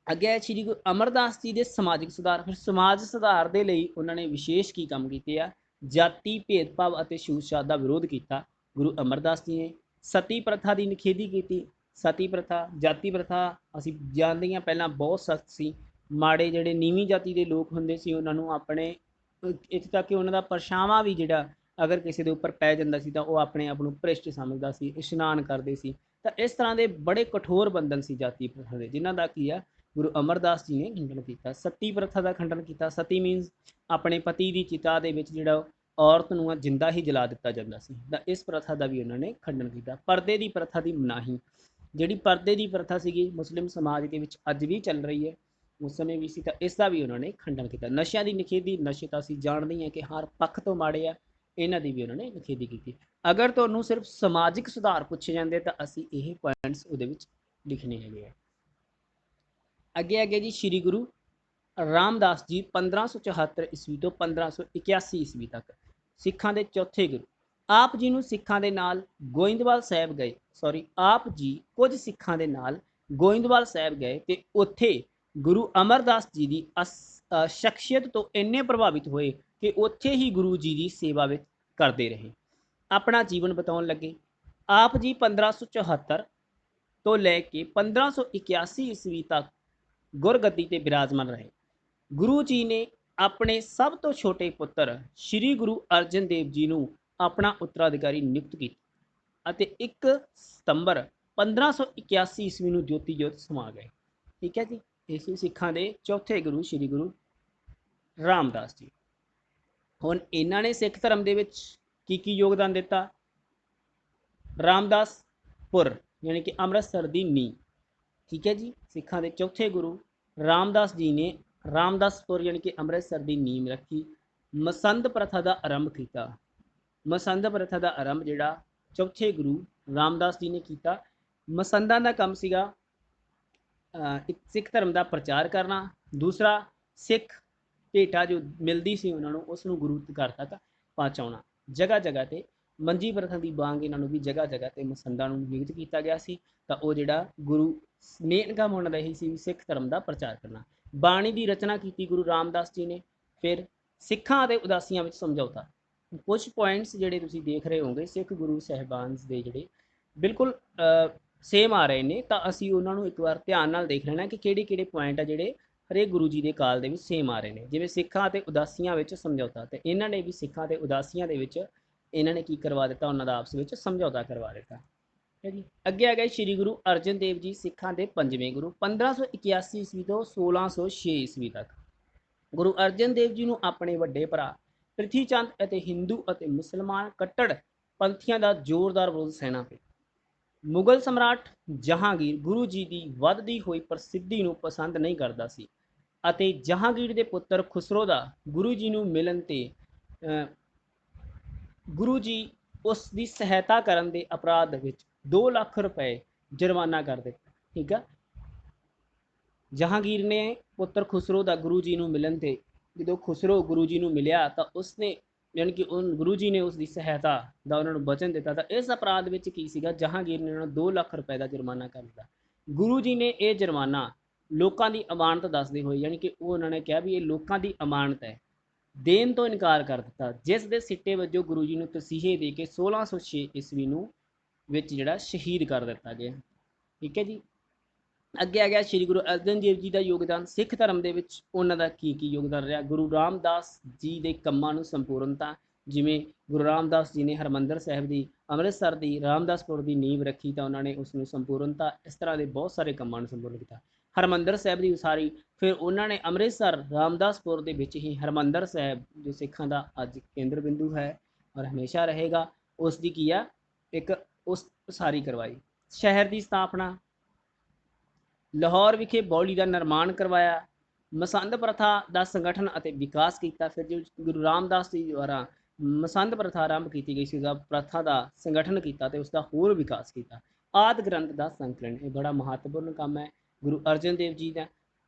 ਅੱਗੇ ਹੈ ਸ਼੍ਰੀ ਗੁਰੂ ਅਮਰਦਾਸ ਜੀ ਦੇ ਸਮਾਜਿਕ ਸੁਧਾਰ। ਫਿਰ ਸਮਾਜ ਸੁਧਾਰ ਦੇ ਲਈ ਉਹਨਾਂ ਨੇ ਵਿਸ਼ੇਸ਼ ਕੀ ਕੰਮ ਕੀਤੇ ਆ? ਜਾਤੀ ਭੇਦਭਾਵ ਅਤੇ ਛੂਤ-ਛਾਤ ਦਾ ਵਿਰੋਧ ਕੀਤਾ ਗੁਰੂ ਅਮਰਦਾਸ ਜੀ ਨੇ। ਸਤੀ ਪ੍ਰਥਾ ਦੀ ਨਿਖੇਧੀ ਕੀਤੀ। ਸਤੀ ਪ੍ਰਥਾ, ਜਾਤੀ ਪ੍ਰਥਾ ਅਸੀਂ ਜਾਣਦੇ ਹਾਂ ਪਹਿਲਾਂ ਬਹੁਤ ਸਖਤ ਸੀ, ਮਾੜੇ ਜਿਹੜੇ ਨੀਵੀਂ ਜਾਤੀ ਦੇ ਲੋਕ ਹੁੰਦੇ ਸੀ ਉਹਨਾਂ ਨੂੰ ਆਪਣੇ ਇੱਥੇ ਤੱਕ ਕਿ ਉਹਨਾਂ ਦਾ ਪਰਛਾਵਾਂ ਵੀ ਜਿਹੜਾ ਅਗਰ ਕਿਸੇ ਦੇ ਉੱਪਰ ਪੈ ਜਾਂਦਾ ਸੀ ਤਾਂ ਉਹ ਆਪਣੇ ਆਪ ਨੂੰ ਭ੍ਰਿਸ਼ਟ ਸਮਝਦਾ ਸੀ, ਇਸ਼ਨਾਨ ਕਰਦੇ ਸੀ। ਤਾਂ ਇਸ ਤਰ੍ਹਾਂ ਦੇ ਬੜੇ ਕਠੋਰ ਬੰਧਨ ਸੀ ਜਾਤੀ ਪ੍ਰਥਾ ਦੇ, ਜਿਨ੍ਹਾਂ ਦਾ ਕੀ ਆ ਗੁਰੂ ਅਮਰਦਾਸ ਜੀ ਨੇ ਖੰਡਨ ਕੀਤਾ। ਸਤੀ ਪ੍ਰਥਾ ਦਾ ਖੰਡਨ ਕੀਤਾ। ਸਤੀ ਮੀਨਸ ਆਪਣੇ ਪਤੀ ਦੀ ਚਿਤਾ ਦੇ ਵਿੱਚ ਜਿਹੜਾ ਔਰਤ ਨੂੰ ਜਿੰਦਾ ਹੀ ਜਲਾ ਦਿੱਤਾ ਜਾਂਦਾ ਸੀ, ਤਾਂ ਇਸ ਪ੍ਰਥਾ ਦਾ ਵੀ ਉਹਨਾਂ ਨੇ ਖੰਡਨ ਕੀਤਾ। ਪਰਦੇ ਦੀ ਪ੍ਰਥਾ ਦੀ ਮਨਾਹੀ, ਜਿਹੜੀ ਪਰਦੇ ਦੀ ਪ੍ਰਥਾ ਸੀਗੀ ਮੁਸਲਿਮ ਸਮਾਜ ਦੇ ਵਿੱਚ ਅੱਜ ਵੀ ਚੱਲ ਰਹੀ ਹੈ, ਉਸ ਸਮੇਂ ਵੀ ਸੀ, ਤਾਂ ਇਸ ਦਾ ਵੀ ਉਹਨਾਂ ਨੇ ਖੰਡਨ ਕੀਤਾ। ਨਸ਼ਿਆਂ ਦੀ ਨਿਖੇਧੀ, ਨਸ਼ੇ ਤਾਂ ਅਸੀਂ ਜਾਣਦੇ ਹਾਂ ਕਿ ਹਰ ਪੱਖ ਤੋਂ ਮਾੜੇ ਆ, ਇਹਨਾਂ ਦੀ ਵੀ ਉਹਨਾਂ ਨੇ ਨਿਖੇਧੀ ਕੀਤੀ। ਅਗਰ ਤੁਹਾਨੂੰ ਸਿਰਫ ਸਮਾਜਿਕ ਸੁਧਾਰ ਪੁੱਛੇ ਜਾਂਦੇ ਤਾਂ ਅਸੀਂ ਇਹ ਪੁਆਇੰਟਸ ਉਹਦੇ ਵਿੱਚ ਲਿਖਣੇ ਹੈਗੇ ਆ। ਅੱਗੇ ਜੀ ਸ਼੍ਰੀ ਗੁਰੂ ਰਾਮਦਾਸ ਜੀ 1574 ਈਸਵੀ ਤੋਂ 1581 ਈਸਵੀ ਤੱਕ ਸਿੱਖਾਂ ਦੇ ਚੌਥੇ ਗੁਰੂ। ਆਪ ਜੀ ਨੂੰ ਸਿੱਖਾਂ ਦੇ ਨਾਲ ਗੋਇੰਦਵਾਲ ਸਾਹਿਬ ਗਏ, ਆਪ ਜੀ ਕੁਝ ਸਿੱਖਾਂ ਦੇ ਨਾਲ ਗੋਇੰਦਵਾਲ ਸਾਹਿਬ ਗਏ ਤੇ ਉੱਥੇ ਗੁਰੂ ਅਮਰਦਾਸ ਜੀ ਦੀ ਸ਼ਖਸੀਅਤ ਤੋਂ ਇੰਨੇ ਪ੍ਰਭਾਵਿਤ ਹੋਏ ਕਿ ਉੱਥੇ ਹੀ ਗੁਰੂ ਜੀ ਦੀ ਸੇਵਾ ਵਿੱਚ ਕਰਦੇ ਰਹੇ, ਆਪਣਾ ਜੀਵਨ ਬਿਤਾਉਣ ਲੱਗੇ। ਆਪ ਜੀ 1574 ਤੋਂ ਲੈ ਕੇ 1581 ਈਸਵੀ ਤੱਕ ਗੁਰਗੱਦੀ ਤੇ ਬਿਰਾਜਮਾਨ ਰਹੇ। ਗੁਰੂ ਜੀ ਨੇ ਆਪਣੇ ਸਭ ਤੋਂ ਛੋਟੇ ਪੁੱਤਰ ਸ਼੍ਰੀ ਗੁਰੂ ਅਰਜਨ ਦੇਵ ਜੀ ਨੂੰ ਆਪਣਾ ਉੱਤਰਾਧਿਕਾਰੀ ਨਿਯੁਕਤ ਕੀਤਾ ਅਤੇ 1 ਸਤੰਬਰ 1581 ਈਸਵੀ ਨੂੰ ਜੋਤੀ ਜੋਤ ਸਮਾ ਗਏ। ਠੀਕ ਹੈ ਜੀ, ਇਹ ਸੀ ਸਿੱਖਾਂ ਦੇ ਚੌਥੇ ਗੁਰੂ ਸ਼੍ਰੀ ਗੁਰੂ ਰਾਮਦਾਸ ਜੀ। ਹੁਣ ਇਹਨਾਂ ਨੇ ਸਿੱਖ ਧਰਮ ਦੇ ਵਿੱਚ ਕੀ ਯੋਗਦਾਨ ਦਿੱਤਾ? ਰਾਮਦਾਸਪੁਰ ਯਾਨੀ ਕਿ ਅੰਮ੍ਰਿਤਸਰ ਦੀ ਨੀਂਹ, ਠੀਕ ਹੈ ਜੀ, ਸਿੱਖਾਂ ਦੇ ਚੌਥੇ ਗੁਰੂ ਰਾਮਦਾਸ ਜੀ ਨੇ ਰਾਮਦਾਸਪੁਰ ਯਾਨੀ ਕਿ ਅੰਮ੍ਰਿਤਸਰ ਦੀ ਨੀਂਹ ਰੱਖੀ। ਮਸੰਦ ਪ੍ਰਥਾ ਦਾ ਆਰੰਭ ਕੀਤਾ। ਮਸੰਦ ਪ੍ਰਥਾ ਦਾ ਆਰੰਭ ਜਿਹੜਾ ਚੌਥੇ ਗੁਰੂ ਰਾਮਦਾਸ ਜੀ ਨੇ ਕੀਤਾ। ਮਸੰਦਾਂ ਦਾ ਕੰਮ ਸੀਗਾ ਇੱਕ ਸਿੱਖ ਧਰਮ ਦਾ ਪ੍ਰਚਾਰ ਕਰਨਾ, ਦੂਸਰਾ ਸਿੱਖ ਭੇਟਾ ਜੋ ਮਿਲਦੀ ਸੀ ਉਹਨਾਂ ਨੂੰ ਉਸ ਨੂੰ ਗੁਰੂ ਘਰ ਤੱਕ ਪਹੁੰਚਾਉਣਾ। ਜਗ੍ਹਾ ਜਗ੍ਹਾ ਤੇ ਮੰਜੀ ਪ੍ਰਥਾ ਦੀ ਵਾਂਗ ਇਹਨਾਂ ਨੂੰ ਵੀ ਜਗ੍ਹਾ ਜਗ੍ਹਾ ਤੇ ਮਸੰਦਾਂ ਨੂੰ ਨਿਯੁਕਤ ਕੀਤਾ ਗਿਆ ਸੀ। ਤਾਂ ਉਹ ਜਿਹੜਾ ਗੁਰੂ ਮੇਨ ਕੰਮ ਉਹਨਾਂ ਦਾ ਇਹੀ ਸੀ ਸਿੱਖ ਧਰਮ ਦਾ ਪ੍ਰਚਾਰ ਕਰਨਾ। ਬਾਣੀ ਦੀ ਰਚਨਾ ਕੀਤੀ ਗੁਰੂ ਰਾਮਦਾਸ ਜੀ ਨੇ। ਫਿਰ ਸਿੱਖਾਂ ਅਤੇ ਉਦਾਸੀਆਂ ਵਿੱਚ ਸਮਝੌਤਾ। ਕੁਝ ਪੁਆਇੰਟਸ ਜਿਹੜੇ ਤੁਸੀਂ ਦੇਖ ਰਹੇ ਹੋਗੇ ਸਿੱਖ ਗੁਰੂ ਸਾਹਿਬਾਨ ਦੇ ਜਿਹੜੇ ਬਿਲਕੁਲ ਸੇਮ ਆ ਰਹੇ ਨੇ, ਤਾਂ ਅਸੀਂ ਉਹਨਾਂ ਨੂੰ ਇੱਕ ਵਾਰ ਧਿਆਨ ਨਾਲ ਦੇਖ ਲੈਣਾ ਕਿ ਕਿਹੜੇ ਪੁਆਇੰਟ ਆ ਜਿਹੜੇ ਹਰੇਕ ਗੁਰੂ ਜੀ ਦੇ ਕਾਲ ਦੇ ਵਿੱਚ ਸੇਮ ਆ ਰਹੇ ਨੇ। ਜਿਵੇਂ ਸਿੱਖਾਂ ਅਤੇ ਉਦਾਸੀਆਂ ਵਿੱਚ ਸਮਝੌਤਾ, ਤੇ ਇਹਨਾਂ ਨੇ ਵੀ ਸਿੱਖਾਂ ਅਤੇ ਉਦਾਸੀਆਂ ਦੇ ਵਿੱਚ ਇਹਨਾਂ ਨੇ ਕੀ ਕਰਵਾ ਦਿੱਤਾ? ਉਹਨਾਂ ਦਾ ਆਪਸ ਵਿੱਚ ਸਮਝੌਤਾ ਕਰਵਾ ਦਿੱਤਾ ਹੈ ਜੀ। ਅੱਗੇ ਆ ਗਏ ਸ਼੍ਰੀ ਗੁਰੂ ਅਰਜਨ ਦੇਵ ਜੀ, ਸਿੱਖਾਂ ਦੇ ਪੰਜਵੇਂ ਗੁਰੂ 1581 ਈਸਵੀ ਤੋਂ 1606 ਈਸਵੀ ਤੱਕ। ਗੁਰੂ ਅਰਜਨ ਦੇਵ ਜੀ ਨੂੰ ਆਪਣੇ ਵੱਡੇ ਭਰਾ ਪ੍ਰਿਥੀ ਚੰਦ ਅਤੇ ਹਿੰਦੂ ਅਤੇ ਮੁਸਲਮਾਨ ਕੱਟੜ ਪੰਥੀਆਂ ਦਾ ਜ਼ੋਰਦਾਰ ਵਿਰੋਧ ਸਹਿਣਾ ਪਿਆ। ਮੁਗਲ ਸਮਰਾਟ ਜਹਾਂਗੀਰ ਗੁਰੂ ਜੀ ਦੀ ਵੱਧਦੀ ਹੋਈ ਪ੍ਰਸਿੱਧੀ ਨੂੰ ਪਸੰਦ ਨਹੀਂ ਕਰਦਾ ਸੀ ਅਤੇ ਜਹਾਂਗੀਰ ਦੇ ਪੁੱਤਰ ਖੁਸਰੋ ਦਾ ਗੁਰੂ ਜੀ ਨੂੰ ਮਿਲਣ ਤੇ ਗੁਰੂ ਜੀ ਉਸ ਦੀ ਸਹਾਇਤਾ ਕਰਨ ਦੇ ਅਪਰਾਧ ਵਿੱਚ 2 ਲੱਖ ਰੁਪਏ ਜੁਰਮਾਨਾ ਕਰ ਦਿੱਤਾ। ਠੀਕ ਆ, ਜਹਾਂਗੀਰ ਨੇ ਪੁੱਤਰ ਖੁਸਰੋ ਦਾ ਗੁਰੂ ਜੀ ਨੂੰ ਮਿਲਣ ਤੇ ਜਦੋਂ ਖੁਸਰੋ ਗੁਰੂ ਜੀ ਨੂੰ ਮਿਲਿਆ ਤਾਂ ਉਸਨੇ ਯਾਨੀ ਕਿ ਗੁਰੂ ਜੀ ਨੇ ਉਸ ਦੀ ਸਹਾਇਤਾ ਦਾ ਉਹਨਾਂ ਨੂੰ ਵਚਨ ਦਿੱਤਾ। ਤਾਂ ਇਸ ਅਪਰਾਧ ਵਿੱਚ ਕੀ ਸੀਗਾ, ਜਹਾਂਗੀਰ ਨੇ ਉਹਨਾਂ ਨੂੰ 2 ਲੱਖ ਰੁਪਏ ਦਾ ਜੁਰਮਾਨਾ ਕਰ ਦਿੱਤਾ। ਗੁਰੂ ਜੀ ਨੇ ਇਹ ਜੁਰਮਾਨਾ ਲੋਕਾਂ ਦੀ ਅਮਾਨਤ ਦੱਸਦੇ ਹੋਏ, ਯਾਨੀ ਕਿ ਉਹ ਉਹਨਾਂ ਨੇ ਕਿਹਾ ਵੀ ਇਹ ਲੋਕਾਂ ਦੀ ਅਮਾਨਤ ਹੈ, ਦੇਣ ਤੋਂ ਇਨਕਾਰ ਕਰ ਦਿੱਤਾ, ਜਿਸ ਦੇ ਸਿੱਟੇ ਵਜੋਂ ਗੁਰੂ ਜੀ ਨੂੰ ਤਸੀਹੇ ਦੇ ਕੇ 1606 ਈਸਵੀ ਨੂੰ ਵਿੱਚ ਜਿਹੜਾ ਸ਼ਹੀਦ ਕਰ ਦਿੱਤਾ ਗਿਆ। ਠੀਕ ਹੈ ਜੀ। ਅੱਗੇ ਆ ਗਿਆ ਸ਼੍ਰੀ ਗੁਰੂ ਅਰਜਨ ਦੇਵ ਜੀ ਦਾ ਯੋਗਦਾਨ ਸਿੱਖ ਧਰਮ ਦੇ ਵਿੱਚ। ਉਹਨਾਂ ਦਾ ਕੀ ਯੋਗਦਾਨ ਰਿਹਾ? ਗੁਰੂ ਰਾਮਦਾਸ ਜੀ ਦੇ ਕੰਮਾਂ ਨੂੰ ਸੰਪੂਰਨਤਾ, ਜਿਵੇਂ ਗੁਰੂ ਰਾਮਦਾਸ ਜੀ ਨੇ ਹਰਿਮੰਦਰ ਸਾਹਿਬ ਦੀ, ਅੰਮ੍ਰਿਤਸਰ ਦੀ, ਰਾਮਦਾਸਪੁਰ ਦੀ ਨੀਂਹ ਰੱਖੀ ਤਾਂ ਉਹਨਾਂ ਨੇ ਉਸ ਨੂੰ ਸੰਪੂਰਨਤਾ, ਇਸ ਤਰ੍ਹਾਂ ਦੇ ਬਹੁਤ ਸਾਰੇ ਕੰਮਾਂ ਨੂੰ ਸੰਪੂਰਨ ਕੀਤਾ। ਹਰਿਮੰਦਰ ਸਾਹਿਬ ਦੀ ਉਸਾਰੀ, ਫਿਰ ਉਹਨਾਂ ਨੇ ਅੰਮ੍ਰਿਤਸਰ ਰਾਮਦਾਸਪੁਰ ਦੇ ਵਿੱਚ ਹੀ ਹਰਿਮੰਦਰ ਸਾਹਿਬ ਜੋ ਸਿੱਖਾਂ ਦਾ ਅੱਜ ਕੇਂਦਰ ਬਿੰਦੂ ਹੈ ਔਰ ਹਮੇਸ਼ਾ ਰਹੇਗਾ, ਉਸ ਦੀ ਕੀ ਆ ਇੱਕ ਉਸ ਉਸਾਰੀ ਕਰਵਾਈ। ਸ਼ਹਿਰ ਦੀ ਸਥਾਪਨਾ, ਲਾਹੌਰ ਵਿਖੇ ਬਾਉਲੀ ਦਾ ਨਿਰਮਾਣ ਕਰਵਾਇਆ, ਮਸੰਦ ਪ੍ਰਥਾ ਦਾ ਸੰਗਠਨ ਅਤੇ ਵਿਕਾਸ ਕੀਤਾ। ਫਿਰ ਜੋ ਗੁਰੂ ਰਾਮਦਾਸ ਜੀ ਦੁਆਰਾ ਮਸੰਦ ਪ੍ਰਥਾ ਆਰੰਭ ਕੀਤੀ ਗਈ ਸੀ, ਉਹਦਾ ਪ੍ਰਥਾ ਦਾ ਸੰਗਠਨ ਕੀਤਾ ਤੇ ਉਸਦਾ ਹੋਰ ਵਿਕਾਸ ਕੀਤਾ। ਆਦਿ ਗ੍ਰੰਥ ਦਾ ਸੰਕਲਨ, ਇਹ ਬੜਾ ਮਹੱਤਵਪੂਰਨ ਕੰਮ ਹੈ ਗੁਰੂ ਅਰਜਨ ਦੇਵ ਜੀ ਦਾ।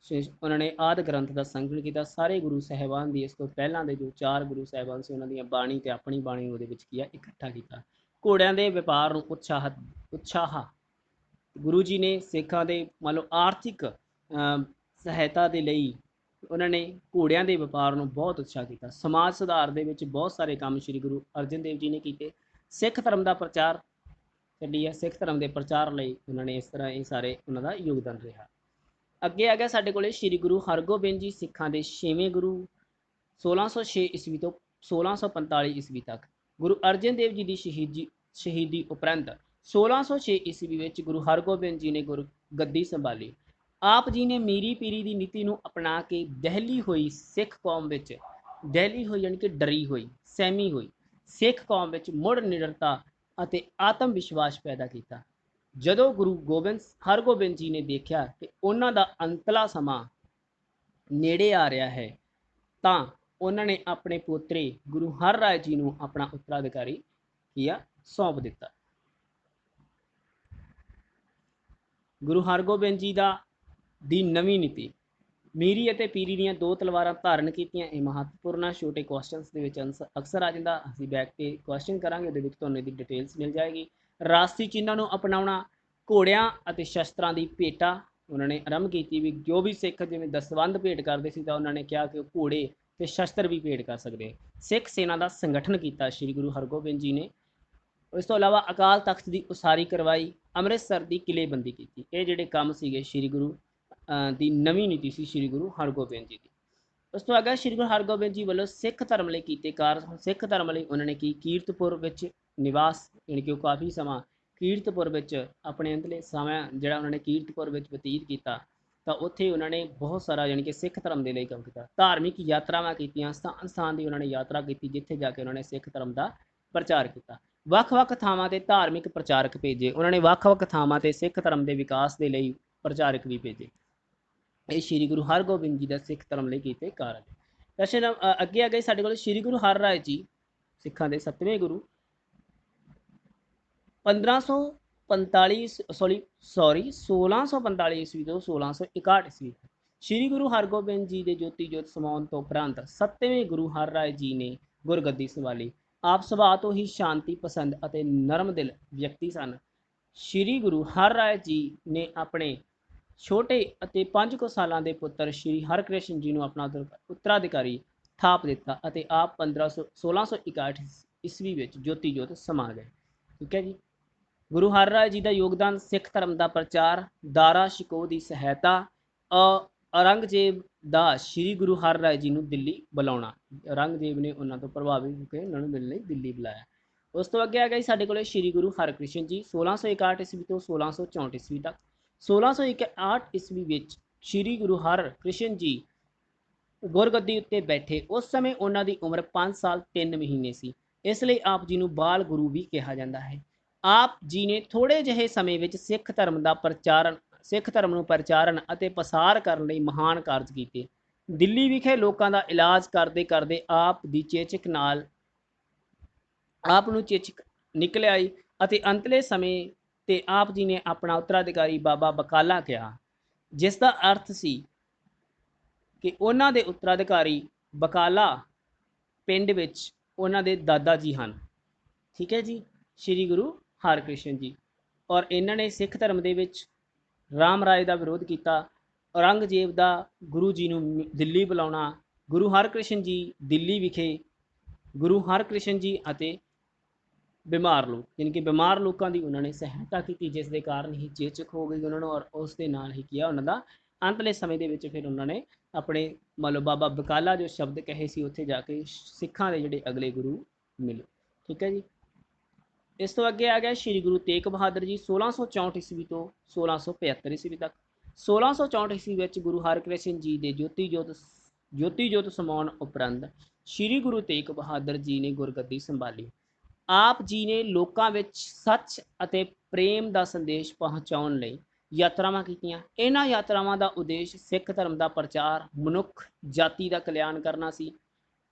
ਉਹਨਾਂ ਨੇ ਆਦਿ ਗ੍ਰੰਥ ਦਾ ਸੰਕਲਨ ਕੀਤਾ। ਸਾਰੇ ਗੁਰੂ ਸਾਹਿਬਾਨ ਦੀ, ਇਸ ਤੋਂ ਪਹਿਲਾਂ ਦੇ ਜੋ 4 ਗੁਰੂ ਸਾਹਿਬਾਨ ਸੀ ਉਹਨਾਂ ਦੀਆਂ ਬਾਣੀ ਤੇ ਆਪਣੀ ਬਾਣੀ ਉਹਦੇ ਵਿੱਚ ਕੀ ਆ ਇਕੱਠਾ ਕੀਤਾ। ਘੋੜਿਆਂ ਦੇ ਵਪਾਰ ਨੂੰ ਉਤਸ਼ਾਹ, ਗੁਰੂ ਜੀ ਨੇ ਸਿੱਖਾਂ ਦੇ ਮੰਨ ਲਓ ਆਰਥਿਕ ਸਹਾਇਤਾ ਦੇ ਲਈ ਉਹਨਾਂ ਨੇ ਘੋੜਿਆਂ ਦੇ ਵਪਾਰ ਨੂੰ ਬਹੁਤ ਉਤਸ਼ਾਹ ਕੀਤਾ। ਸਮਾਜ ਸੁਧਾਰ ਦੇ ਵਿੱਚ ਬਹੁਤ ਸਾਰੇ ਕੰਮ ਸ਼੍ਰੀ ਗੁਰੂ ਅਰਜਨ ਦੇਵ ਜੀ ਨੇ ਕੀਤੇ। ਸਿੱਖ ਧਰਮ ਦਾ ਪ੍ਰਚਾਰ ਚੱਲੀ ਹੈ, ਸਿੱਖ ਧਰਮ ਦੇ ਪ੍ਰਚਾਰ ਲਈ ਉਹਨਾਂ ਨੇ ਇਸ ਤਰ੍ਹਾਂ ਇਹ ਸਾਰੇ ਉਹਨਾਂ ਦਾ ਯੋਗਦਾਨ ਰਿਹਾ। ਅੱਗੇ ਆ ਗਿਆ ਸਾਡੇ ਕੋਲੇ ਸ਼੍ਰੀ ਗੁਰੂ ਹਰਗੋਬਿੰਦ ਜੀ, ਸਿੱਖਾਂ ਦੇ 6ਵੇਂ ਗੁਰੂ, 1606 ਈਸਵੀ ਤੋਂ 1645 ਈਸਵੀ ਤੱਕ। ਗੁਰੂ ਅਰਜਨ ਦੇਵ ਜੀ ਦੀ ਸ਼ਹੀਦੀ ਉਪਰੰਤ 1606 ਈਸਵੀ ਵਿੱਚ ਗੁਰੂ ਹਰਗੋਬਿੰਦ ਜੀ ਨੇ ਗੱਦੀ ਸੰਭਾਲੀ। ਆਪ ਜੀ ਨੇ ਮੀਰੀ ਪੀਰੀ ਦੀ ਨੀਤੀ ਨੂੰ ਅਪਣਾ ਕੇ ਦਹਿਲੀ ਹੋਈ ਸਿੱਖ ਕੌਮ ਵਿੱਚ, ਦਹਿਲੀ ਹੋਈ ਯਾਨੀ ਕਿ ਡਰੀ ਹੋਈ, ਸਹਿਮੀ ਹੋਈ ਸਿੱਖ ਕੌਮ ਵਿੱਚ ਮੁੜ ਨਿਡਰਤਾ ਅਤੇ ਆਤਮ ਵਿਸ਼ਵਾਸ ਪੈਦਾ ਕੀਤਾ। ਜਦੋਂ ਗੁਰੂ ਹਰਗੋਬਿੰਦ ਜੀ ਨੇ ਦੇਖਿਆ ਕਿ ਉਹਨਾਂ ਦਾ ਅੰਤਲਾ ਸਮਾਂ ਨੇੜੇ ਆ ਰਿਹਾ ਹੈ ਤਾਂ ਉਹਨਾਂ ਨੇ ਆਪਣੇ ਪੋਤਰੇ ਗੁਰੂ ਹਰ ਰਾਏ ਜੀ ਨੂੰ ਆਪਣਾ ਉੱਤਰਾਧਿਕਾਰੀ ਸੌਂਪ ਦਿੱਤਾ। ਗੁਰੂ ਹਰਗੋਬਿੰਦ ਜੀ ਦੀ ਨਵੀਂ ਨੀਤੀ, ਮੀਰੀ ਅਤੇ ਪੀਰੀ ਦੀਆਂ 2 ਤਲਵਾਰਾਂ ਧਾਰਨ ਕੀਤੀਆਂ। ਇਹ ਮਹੱਤਵਪੂਰਨ ਆ, ਛੋਟੇ ਕੁਐਸਚਨਸ ਦੇ ਵਿੱਚ ਅਕਸਰ ਆ ਜਾਂਦਾ। ਅਸੀਂ ਬੈਕ ਤੇ ਕੁਐਸਚਨ ਕਰਾਂਗੇ, ਉਹਦੇ ਵਿੱਚ ਤੁਹਾਨੂੰ ਇਹਦੀ ਡਿਟੇਲਸ ਮਿਲ ਜਾਏਗੀ। ਰਾਸ਼ਟਰੀ ਚਿੰਨ੍ਹਾਂ ਨੂੰ ਅਪਣਾਉਣਾ, ਘੋੜਿਆਂ ਅਤੇ ਸ਼ਸਤਰਾਂ ਦੀ ਭੇਟਾ ਉਹਨਾਂ ਨੇ ਆਰੰਭ ਕੀਤੀ। ਵੀ ਜੋ ਵੀ ਸਿੱਖ ਜਿਵੇਂ ਦਸਵੰਧ ਭੇਟ ਕਰਦੇ ਸੀ ਤਾਂ ਉਹਨਾਂ ਨੇ ਕਿਹਾ ਕਿ ਉਹ ਘੋੜੇ ਤੇ ਸ਼ਸਤਰ ਵੀ ਭੇਟ ਕਰ ਸਕਦੇ। ਸਿੱਖ ਸੈਨਾ ਦਾ ਸੰਗਠਨ ਕੀਤਾ ਸ਼੍ਰੀ ਗੁਰੂ ਹਰਗੋਬਿੰਦ ਜੀ ਨੇ। ਇਸ ਤੋਂ ਇਲਾਵਾ ਅਕਾਲ ਤਖਤ ਦੀ ਉਸਾਰੀ ਕਰਵਾਈ, ਅੰਮ੍ਰਿਤਸਰ ਦੀ ਕਿਲ੍ਹੇਬੰਦੀ ਕੀਤੀ। ਇਹ ਜਿਹੜੇ ਕੰਮ ਸੀਗੇ ਸ਼੍ਰੀ ਗੁਰੂ ਦੀ ਨਵੀਂ ਨੀਤੀ ਸੀ ਸ਼੍ਰੀ ਗੁਰੂ ਹਰਗੋਬਿੰਦ ਜੀ ਦੀ। ਉਸ ਤੋਂ ਅੱਗੇ ਸ਼੍ਰੀ ਗੁਰੂ ਹਰਗੋਬਿੰਦ ਜੀ ਵੱਲੋਂ ਸਿੱਖ ਧਰਮ ਲਈ ਕੀਤੇ ਕਾਰਜ। ਸਿੱਖ ਧਰਮ ਲਈ ਉਹਨਾਂ ਨੇ ਕੀ ਕੀਰਤਪੁਰ ਵਿੱਚ ਨਿਵਾਸ, ਯਾਨੀ ਕਿ ਉਹ ਕਾਫੀ ਸਮਾਂ ਕੀਰਤਪੁਰ ਵਿੱਚ ਆਪਣੇ ਅੰਤਲੇ ਸਮਾਂ ਜਿਹੜਾ ਉਹਨਾਂ ਨੇ ਕੀਰਤਪੁਰ ਵਿੱਚ ਬਤੀਤ ਕੀਤਾ ਤਾਂ ਉੱਥੇ ਉਹਨਾਂ ਨੇ ਬਹੁਤ ਸਾਰਾ ਯਾਨੀ ਕਿ ਸਿੱਖ ਧਰਮ ਦੇ ਲਈ ਕੰਮ ਕੀਤਾ। ਧਾਰਮਿਕ ਯਾਤਰਾਵਾਂ ਕੀਤੀਆਂ, ਸਥਾਨ ਦੀ ਉਹਨਾਂ ਨੇ ਯਾਤਰਾ ਕੀਤੀ ਜਿੱਥੇ ਜਾ ਕੇ ਉਹਨਾਂ ਨੇ ਸਿੱਖ ਧਰਮ ਦਾ ਪ੍ਰਚਾਰ ਕੀਤਾ। ਵੱਖ-ਵੱਖ ਥਾਵਾਂ ਤੇ ਧਾਰਮਿਕ ਪ੍ਰਚਾਰਕ ਭੇਜੇ। ਉਹਨਾਂ ਨੇ ਵੱਖ-ਵੱਖ ਥਾਵਾਂ ਤੇ ਸਿੱਖ ਧਰਮ ਦੇ ਵਿਕਾਸ ਦੇ ਲਈ ਪ੍ਰਚਾਰਕ ਵੀ ਭੇਜੇ। ਇਹ ਸ਼੍ਰੀ ਗੁਰੂ ਹਰਗੋਬਿੰਦ ਜੀ ਦਾ ਸਿੱਖ ਧਰਮ ਲਈ ਕੀਤੇ ਕਾਰਜ। ਦਰਸ਼ਨ ਅੱਗੇ ਆ ਗਏ ਸਾਡੇ ਕੋਲ ਸ਼੍ਰੀ ਗੁਰੂ ਹਰ ਰਾਏ ਜੀ, ਸਿੱਖਾਂ ਦੇ 7ਵੇਂ ਗੁਰੂ, 1645 ਈਸਵੀ ਤੋਂ 1661 ਈਸਵੀ। ਸ਼੍ਰੀ ਗੁਰੂ ਹਰਗੋਬਿੰਦ ਜੀ ਦੇ ਜੋਤੀ ਜੋਤ ਸਮਾਉਣ ਤੋਂ ਉਪਰੰਤ 7ਵੇਂ ਗੁਰੂ ਹਰ ਰਾਏ ਜੀ ਨੇ ਗੁਰਗੱਦੀ ਸੰਭਾਲੀ। ਆਪ ਸੁਭਾਅ ਤੋਂ ਹੀ ਸ਼ਾਂਤੀ ਪਸੰਦ ਅਤੇ ਨਰਮ ਦਿਲ ਵਿਅਕਤੀ ਸਨ। ਸ਼੍ਰੀ ਗੁਰੂ ਹਰ ਰਾਏ ਜੀ ਨੇ ਆਪਣੇ ਛੋਟੇ ਅਤੇ 5 ਸਾਲਾਂ ਦੇ ਪੁੱਤਰ ਸ਼੍ਰੀ ਹਰਕ੍ਰਿਸ਼ਨ ਜੀ ਨੂੰ ਆਪਣਾ ਉੱਤਰਾਧਿਕਾਰੀ ਥਾਪ ਦਿੱਤਾ ਅਤੇ ਆਪ 1661 ਈਸਵੀ ਵਿੱਚ ਜੋਤੀ ਜੋਤ ਸਮਾ ਗਏ। ਠੀਕ ਹੈ ਜੀ। ਗੁਰੂ ਹਰ ਰਾਏ ਜੀ ਦਾ ਯੋਗਦਾਨ ਸਿੱਖ ਧਰਮ ਦਾ ਪ੍ਰਚਾਰ, ਦਾਰਾ ਸ਼ਿਕੋਹ ਦੀ ਸਹਾਇਤਾ, ਔਰੰਗਜ਼ੇਬ ਦਾ ਸ਼੍ਰੀ ਗੁਰੂ ਹਰ ਰਾਏ ਜੀ ਨੂੰ ਦਿੱਲੀ ਬੁਲਾਉਣਾ। ਔਰੰਗਜ਼ੇਬ ਨੇ ਉਹਨਾਂ ਤੋਂ ਪ੍ਰਭਾਵਿਤ ਹੋ ਕੇ ਉਹਨਾਂ ਨੂੰ ਮਿਲਣ ਲਈ ਦਿੱਲੀ ਬੁਲਾਇਆ। ਉਸ ਤੋਂ ਅੱਗੇ ਆ ਗਿਆ ਸਾਡੇ ਕੋਲ ਸ਼੍ਰੀ ਗੁਰੂ ਹਰਕ੍ਰਿਸ਼ਨ ਜੀ, 1661 ਈਸਵੀ ਤੋਂ 1664 ਈਸਵੀ ਤੱਕ। 1661 ਈਸਵੀ ਵਿੱਚ ਸ਼੍ਰੀ ਗੁਰੂ ਹਰਕ੍ਰਿਸ਼ਨ ਜੀ ਗੁਰਗੱਦੀ ਉੱਤੇ ਬੈਠੇ। ਉਸ ਸਮੇਂ ਉਹਨਾਂ ਦੀ ਉਮਰ 5 ਸਾਲ 3 ਮਹੀਨੇ ਸੀ, ਇਸ ਲਈ ਆਪ ਜੀ ਨੂੰ ਬਾਲ ਗੁਰੂ ਵੀ ਕਿਹਾ ਜਾਂਦਾ ਹੈ। ਆਪ ਜੀ ਨੇ ਥੋੜ੍ਹੇ ਜਿਹੇ ਸਮੇਂ ਵਿੱਚ ਸਿੱਖ ਧਰਮ ਨੂੰ ਪ੍ਰਚਾਰਨ ਅਤੇ ਪਸਾਰ ਕਰਨ ਲਈ ਮਹਾਨ ਕਾਰਜ ਕੀਤੇ। ਦਿੱਲੀ ਵਿਖੇ ਲੋਕਾਂ ਦਾ ਇਲਾਜ ਕਰਦੇ ਕਰਦੇ ਆਪ ਨੂੰ ਚੇਚਕ ਨਿਕਲ ਆਈ ਅਤੇ ਅੰਤਲੇ ਸਮੇਂ ਤੇ ਆਪ ਜੀ ਨੇ ਆਪਣਾ ਉੱਤਰਾਧਿਕਾਰੀ ਬਾਬਾ ਬਕਾਲਾ ਕਿਹਾ, ਜਿਸ ਦਾ ਅਰਥ ਸੀ ਕਿ ਉਹਨਾਂ ਦੇ ਉੱਤਰਾਧਿਕਾਰੀ ਬਕਾਲਾ ਪਿੰਡ ਵਿੱਚ ਉਹਨਾਂ ਦੇ ਦਾਦਾ ਜੀ ਹਨ। ਠੀਕ ਹੈ ਜੀ, ਸ਼੍ਰੀ ਗੁਰੂ ਹਰਕ੍ਰਿਸ਼ਨ ਜੀ। ਔਰ ਇਹਨਾਂ ਨੇ ਸਿੱਖ ਧਰਮ ਦੇ ਵਿੱਚ ਰਾਮ ਰਾਏ ਦਾ ਵਿਰੋਧ ਕੀਤਾ, ਔਰੰਗਜ਼ੇਬ ਦਾ ਗੁਰੂ ਜੀ ਨੂੰ ਦਿੱਲੀ ਬੁਲਾਉਣਾ, ਗੁਰੂ ਹਰਕ੍ਰਿਸ਼ਨ ਜੀ ਦਿੱਲੀ ਵਿਖੇ ਗੁਰੂ ਹਰਕ੍ਰਿਸ਼ਨ ਜੀ ਅਤੇ ਬਿਮਾਰ ਲੋਕ ਯਾਨੀ ਕਿ ਬਿਮਾਰ ਲੋਕਾਂ ਦੀ ਉਹਨਾਂ ਨੇ ਸਹਾਇਤਾ ਕੀਤੀ, ਜਿਸ ਦੇ ਕਾਰਨ ਹੀ ਚੇਚਕ ਹੋ ਗਈ ਉਹਨਾਂ ਨੂੰ, ਔਰ ਉਸ ਦੇ ਨਾਲ ਹੀ ਕੀਆ ਉਹਨਾਂ ਦਾ ਅੰਤਲੇ ਸਮੇਂ ਦੇ ਵਿੱਚ ਫਿਰ ਉਹਨਾਂ ਨੇ ਆਪਣੇ ਮੰਨ ਲਓ ਬਾਬਾ ਬਕਾਲਾ ਜੋ ਸ਼ਬਦ ਕਹੇ ਸੀ, ਉੱਥੇ ਜਾ ਕੇ ਸਿੱਖਾਂ ਦੇ ਜਿਹੜੇ ਅਗਲੇ ਗੁਰੂ ਮਿਲੇ। ਠੀਕ ਹੈ ਜੀ। ਇਸ ਤੋਂ ਅੱਗੇ ਆ ਗਿਆ ਸ਼੍ਰੀ ਗੁਰੂ ਤੇਗ ਬਹਾਦਰ ਜੀ 1664 ਈਸਵੀ ਤੋਂ 1675 ਈਸਵੀ ਤੱਕ। 1664 ਈਸਵੀ ਵਿੱਚ ਗੁਰੂ ਹਰਕ੍ਰਿਸ਼ਨ ਜੀ ਦੇ ਜੋਤੀ ਜੋਤ ਸਮਾਉਣ ਉਪਰੰਤ ਸ਼੍ਰੀ ਗੁਰੂ ਤੇਗ ਬਹਾਦਰ ਜੀ ਨੇ ਗੁਰਗੱਦੀ ਸੰਭਾਲੀ। ਆਪ ਜੀ ਨੇ ਲੋਕਾਂ ਵਿੱਚ ਸੱਚ ਅਤੇ ਪ੍ਰੇਮ ਦਾ ਸੰਦੇਸ਼ ਪਹੁੰਚਾਉਣ ਲਈ ਯਾਤਰਾਵਾਂ ਕੀਤੀਆਂ। ਇਹਨਾਂ ਯਾਤਰਾਵਾਂ ਦਾ ਉਦੇਸ਼ ਸਿੱਖ ਧਰਮ ਦਾ ਪ੍ਰਚਾਰ, ਮਨੁੱਖ ਜਾਤੀ ਦਾ ਕਲਿਆਣ ਕਰਨਾ ਸੀ।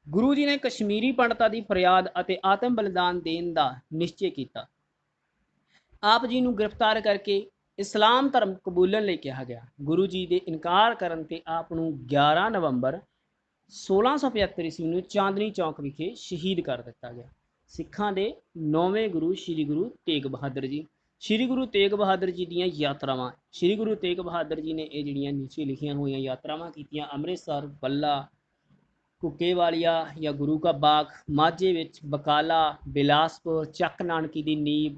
ਗੁਰੂ ਜੀ ਨੇ ਕਸ਼ਮੀਰੀ ਪੰਡਤਾਂ ਦੀ ਫਰਿਆਦ ਅਤੇ ਆਤਮ ਬਲਿਦਾਨ ਦੇਣ ਦਾ ਨਿਸ਼ਚੇ ਕੀਤਾ। ਆਪ ਜੀ ਨੂੰ ਗ੍ਰਿਫਤਾਰ ਕਰਕੇ ਇਸਲਾਮ ਧਰਮ ਕਬੂਲਣ ਲਈ ਕਿਹਾ ਗਿਆ। ਗੁਰੂ ਜੀ ਦੇ ਇਨਕਾਰ ਕਰਨ ਤੇ ਆਪ ਨੂੰ 11 ਨਵੰਬਰ 1675 ਈਸਵੀ ਨੂੰ ਚਾਂਦਨੀ ਚੌਕ ਵਿਖੇ ਸ਼ਹੀਦ ਕਰ ਦਿੱਤਾ ਗਿਆ। ਸਿੱਖਾਂ ਦੇ 9ਵੇਂ ਗੁਰੂ ਸ਼੍ਰੀ ਗੁਰੂ ਤੇਗ ਬਹਾਦਰ ਜੀ। ਸ਼੍ਰੀ ਗੁਰੂ ਤੇਗ ਬਹਾਦਰ ਜੀ ਦੀਆਂ ਯਾਤਰਾਵਾਂ। ਸ਼੍ਰੀ ਗੁਰੂ ਤੇਗ ਬਹਾਦਰ ਜੀ ਨੇ ਇਹ ਜਿਹੜੀਆਂ ਨੀਚੇ ਲਿਖੀਆਂ ਹੋਈਆਂ ਯਾਤਰਾਵਾਂ ਕੀਤੀਆਂ, ਅੰਮ੍ਰਿਤਸਰ, ਬੱਲਾ, ਕੁੱਕੇਵਾਲੀਆ ਜਾਂ ਗੁਰੂ ਕਾ ਬਾਗ, ਮਾਝੇ ਵਿੱਚ ਬਕਾਲਾ, ਬਿਲਾਸਪੁਰ, ਚੱਕ ਨਾਨਕੀ ਦੀ ਨੀਂਹ,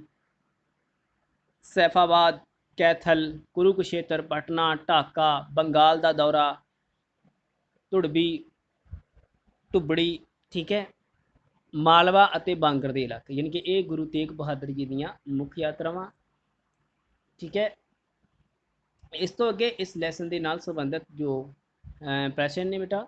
ਸੈਫਾਬਾਦ, ਕੈਥਲ, ਕੁਰੂਕਸ਼ੇਤਰ, ਪਟਨਾ, ਢਾਕਾ, ਬੰਗਾਲ ਦਾ ਦੌਰਾ, ਧੁੜਬੀ, ਧੁਬੜੀ, ਠੀਕ ਹੈ, ਮਾਲਵਾ ਅਤੇ ਬਾਂਗਰ ਦੇ ਇਲਾਕੇ, ਯਾਨੀ ਕਿ ਇਹ ਗੁਰੂ ਤੇਗ ਬਹਾਦਰ ਜੀ ਦੀਆਂ ਮੁੱਖ ਯਾਤਰਾਵਾਂ। ਠੀਕ ਹੈ। ਇਸ ਤੋਂ ਅੱਗੇ ਇਸ ਲੈਸਨ ਦੇ ਨਾਲ ਸੰਬੰਧਿਤ ਜੋ ਪ੍ਰਸ਼ਨ ਨੇ ਬੇਟਾ,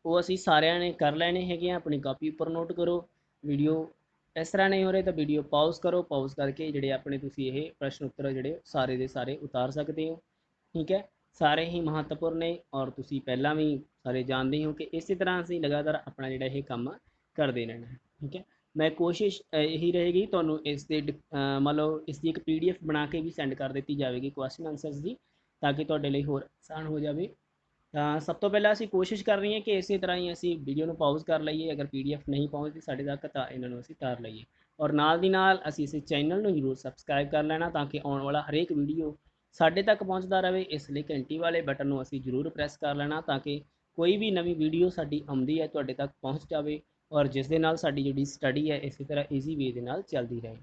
ਉਹ ਅਸੀਂ ਸਾਰਿਆਂ ਨੇ ਕਰ ਲੈਣੇ ਹੈਗੇ ਆ। ਆਪਣੀ ਕਾਪੀ ਉੱਪਰ ਨੋਟ ਕਰੋ। ਵੀਡੀਓ ਇਸ ਤਰ੍ਹਾਂ ਨਹੀਂ ਹੋ ਰਹੇ ਤਾਂ ਵੀਡੀਓ ਪਾਉਜ਼ ਕਰੋ, ਪਾਉਜ਼ ਕਰਕੇ ਜਿਹੜੇ ਆਪਣੇ ਤੁਸੀਂ ਇਹ ਪ੍ਰਸ਼ਨ ਉੱਤਰ ਜਿਹੜੇ ਸਾਰੇ ਦੇ ਸਾਰੇ ਉਤਾਰ ਸਕਦੇ ਹੋ। ਠੀਕ ਹੈ, ਸਾਰੇ ਹੀ ਮਹੱਤਵਪੂਰਨ ਨੇ ਔਰ ਤੁਸੀਂ ਪਹਿਲਾਂ ਵੀ ਸਾਰੇ ਜਾਣਦੇ ਹੋ ਕਿ ਇਸੇ ਤਰ੍ਹਾਂ ਅਸੀਂ ਲਗਾਤਾਰ ਆਪਣਾ ਜਿਹੜਾ ਇਹ ਕੰਮ ਕਰਦੇ ਰਹਿਣਾ ਹੈ। ਠੀਕ ਹੈ, ਮੈਂ ਕੋਸ਼ਿਸ਼ ਇਹੀ ਰਹੇਗੀ ਤੁਹਾਨੂੰ ਇਸ ਦੇ ਮੰਨ ਲਓ ਇਸ ਦੀ ਇੱਕ PDF ਬਣਾ ਕੇ ਵੀ ਸੈਂਡ ਕਰ ਦਿੱਤੀ ਜਾਵੇਗੀ ਕੁਐਸਚਨ ਆਨਸਰਸ ਦੀ, ਤਾਂ ਕਿ ਤੁਹਾਡੇ ਲਈ ਹੋਰ ਆਸਾਨ ਹੋ ਜਾਵੇ। ਤਾਂ ਸਭ ਤੋਂ ਪਹਿਲਾਂ ਅਸੀਂ ਕੋਸ਼ਿਸ਼ ਕਰ ਰਹੀ ਹਾਂ ਕਿ ਇਸੇ ਤਰ੍ਹਾਂ ਹੀ ਅਸੀਂ ਵੀਡੀਓ ਨੂੰ ਪਾਉਜ਼ ਕਰ ਲਈਏ। ਅਗਰ PDF ਨਹੀਂ ਪਹੁੰਚਦੀ ਸਾਡੇ ਤੱਕ ਤਾਂ ਇਹਨਾਂ ਨੂੰ ਅਸੀਂ ਤਾਰ ਲਈਏ, ਔਰ ਨਾਲ ਦੀ ਨਾਲ ਅਸੀਂ ਇਸ ਚੈਨਲ ਨੂੰ ਜ਼ਰੂਰ ਸਬਸਕ੍ਰਾਈਬ ਕਰ ਲੈਣਾ ਤਾਂ ਕਿ ਆਉਣ ਵਾਲਾ ਹਰੇਕ ਵੀਡੀਓ ਸਾਡੇ ਤੱਕ ਪਹੁੰਚਦਾ ਰਹੇ। ਇਸ ਲਈ ਘੰਟੀ ਵਾਲੇ ਬਟਨ ਨੂੰ ਅਸੀਂ ਜ਼ਰੂਰ ਪ੍ਰੈਸ ਕਰ ਲੈਣਾ ਤਾਂ ਕਿ ਕੋਈ ਵੀ ਨਵੀਂ ਵੀਡੀਓ ਸਾਡੀ ਆਉਂਦੀ ਹੈ ਤੁਹਾਡੇ ਤੱਕ ਪਹੁੰਚ ਜਾਵੇ, ਔਰ ਜਿਸ ਦੇ ਨਾਲ ਸਾਡੀ ਜਿਹੜੀ ਸਟੱਡੀ ਹੈ ਇਸੇ ਤਰ੍ਹਾਂ ਈਜ਼ੀ ਵੇ ਦੇ ਨਾਲ ਚੱਲਦੀ ਰਹੇ।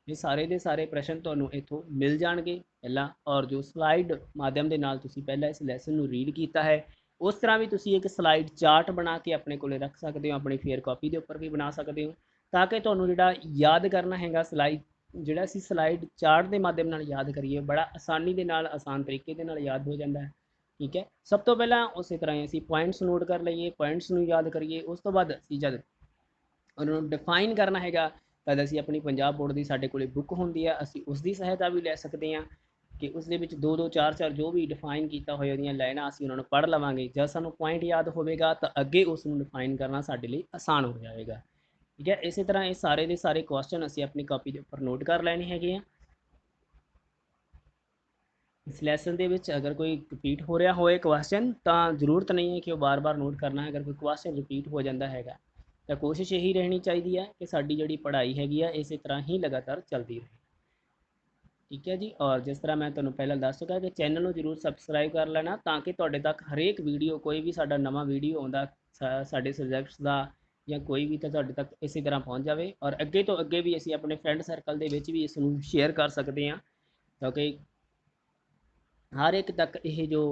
ਇਹ ਸਾਰੇ ਦੇ ਸਾਰੇ ਪ੍ਰਸ਼ਨ ਤੁਹਾਨੂੰ ਇੱਥੋਂ ਮਿਲ ਜਾਣਗੇ ਪਹਿਲਾਂ, ਔਰ ਜੋ ਸਲਾਈਡ ਮਾਧਿਅਮ ਦੇ ਨਾਲ ਤੁਸੀਂ ਪਹਿਲਾਂ ਇਸ ਲੈਸਨ ਨੂੰ ਰੀਡ ਕੀਤਾ ਹੈ ਉਸ ਤਰ੍ਹਾਂ ਵੀ ਤੁਸੀਂ ਇੱਕ ਸਲਾਈਡ ਚਾਰਟ ਬਣਾ ਕੇ ਆਪਣੇ ਕੋਲੇ ਰੱਖ ਸਕਦੇ ਹੋ, ਆਪਣੀ ਫੇਅਰ ਕਾਪੀ ਦੇ ਉੱਪਰ ਵੀ ਬਣਾ ਸਕਦੇ ਹੋ, ਤਾਂ ਕਿ ਤੁਹਾਨੂੰ ਜਿਹੜਾ ਯਾਦ ਕਰਨਾ ਹੈਗਾ ਸਲਾਈਡ, ਜਿਹੜਾ ਅਸੀਂ ਸਲਾਈਡ ਚਾਰਟ ਦੇ ਮਾਧਿਅਮ ਨਾਲ ਯਾਦ ਕਰੀਏ, ਬੜਾ ਆਸਾਨੀ ਦੇ ਨਾਲ ਆਸਾਨ ਤਰੀਕੇ ਦੇ ਨਾਲ ਯਾਦ ਹੋ ਜਾਂਦਾ ਹੈ। ਠੀਕ ਹੈ, ਸਭ ਤੋਂ ਪਹਿਲਾਂ ਉਸੇ ਤਰ੍ਹਾਂ ਹੀ ਅਸੀਂ ਪੁਆਇੰਟਸ ਨੋਟ ਕਰ ਲਈਏ, ਪੁਆਇੰਟਸ ਨੂੰ ਯਾਦ ਕਰੀਏ। ਉਸ ਤੋਂ ਬਾਅਦ ਅਸੀਂ ਜਦ ਉਹਨਾਂ ਨੂੰ ਡਿਫਾਈਨ ਕਰਨਾ ਹੈਗਾ ਤਦ ਅਸੀਂ ਆਪਣੀ ਪੰਜਾਬ ਬੋਰਡ ਦੀ ਸਾਡੇ ਕੋਲੇ ਬੁੱਕ ਹੁੰਦੀ ਹੈ, ਅਸੀਂ ਉਸ ਦੀ ਸਹਾਇਤਾ ਵੀ ਲੈ ਸਕਦੇ ਹਾਂ ਕਿ ਉਸ ਦੇ ਵਿੱਚ 2-2 4-4 ਜੋ ਵੀ ਡਿਫਾਈਨ ਕੀਤਾ ਹੋਇਆ ਉਹਦੀਆਂ ਲਾਈਨਾਂ ਅਸੀਂ ਉਹਨਾਂ ਨੂੰ ਪੜ੍ਹ ਲਵਾਂਗੇ। ਜਦ ਸਾਨੂੰ ਪੁਆਇੰਟ ਯਾਦ ਹੋਵੇਗਾ ਤਾਂ ਅੱਗੇ ਉਸ ਨੂੰ ਡਿਫਾਈਨ ਕਰਨਾ ਸਾਡੇ ਲਈ ਆਸਾਨ ਹੋ ਜਾਵੇਗਾ। ਠੀਕ ਹੈ, ਇਸੇ ਤਰ੍ਹਾਂ ਇਹ ਸਾਰੇ ਦੇ ਸਾਰੇ ਕੁਐਸਚਨ ਅਸੀਂ ਆਪਣੀ ਕਾਪੀ ਦੇ ਉੱਪਰ ਨੋਟ ਕਰ ਲੈਣੇ ਹੈਗੇ ਆ। ਇਸ ਲੈਸਨ ਦੇ ਵਿੱਚ ਅਗਰ ਕੋਈ ਰਿਪੀਟ ਹੋ ਰਿਹਾ ਹੋਏ ਕੁਐਸਚਨ ਤਾਂ ਜ਼ਰੂਰਤ ਨਹੀਂ ਹੈ ਕਿ ਉਹ ਬਾਰ-ਬਾਰ ਨੋਟ ਕਰਨਾ ਹੈ। ਅਗਰ ਕੋਈ ਕੁਐਸਚਨ ਰਿਪੀਟ ਹੋ ਜਾਂਦਾ ਹੈਗਾ ਤਾਂ ਕੋਸ਼ਿਸ਼ ਇਹੀ ਰਹਿਣੀ ਚਾਹੀਦੀ ਹੈ ਕਿ ਸਾਡੀ ਜਿਹੜੀ ਪੜ੍ਹਾਈ ਹੈਗੀ ਆ ਇਸੇ ਤਰ੍ਹਾਂ ਹੀ ਲਗਾਤਾਰ ਚੱਲਦੀ ਰਹੇ। ਠੀਕ ਹੈ ਜੀ, ਔਰ ਜਿਸ ਤਰ੍ਹਾਂ ਮੈਂ ਤੁਹਾਨੂੰ ਪਹਿਲਾਂ ਦੱਸ ਚੁੱਕਾ ਕਿ ਚੈਨਲ ਨੂੰ ਜ਼ਰੂਰ ਸਬਸਕ੍ਰਾਈਬ ਕਰ ਲੈਣਾ ਤਾਂ ਕਿ ਤੁਹਾਡੇ ਤੱਕ ਹਰੇਕ ਵੀਡੀਓ, ਕੋਈ ਵੀ ਸਾਡਾ ਨਵਾਂ ਵੀਡੀਓ ਆਉਂਦਾ ਸਾਡੇ ਸਬਜੈਕਟਸ ਦਾ ਜਾਂ ਕੋਈ ਵੀ ਤਾਂ ਤੁਹਾਡੇ ਤੱਕ ਇਸੇ ਤਰ੍ਹਾਂ ਪਹੁੰਚ ਜਾਵੇ, ਔਰ ਅੱਗੇ ਤੋਂ ਅੱਗੇ ਵੀ ਅਸੀਂ ਆਪਣੇ ਫਰੈਂਡ ਸਰਕਲ ਦੇ ਵਿੱਚ ਵੀ ਇਸ ਨੂੰ ਸ਼ੇਅਰ ਕਰ ਸਕਦੇ ਹਾਂ ਕਿਉਂਕਿ ਹਰ ਇੱਕ ਤੱਕ ਇਹ ਜੋ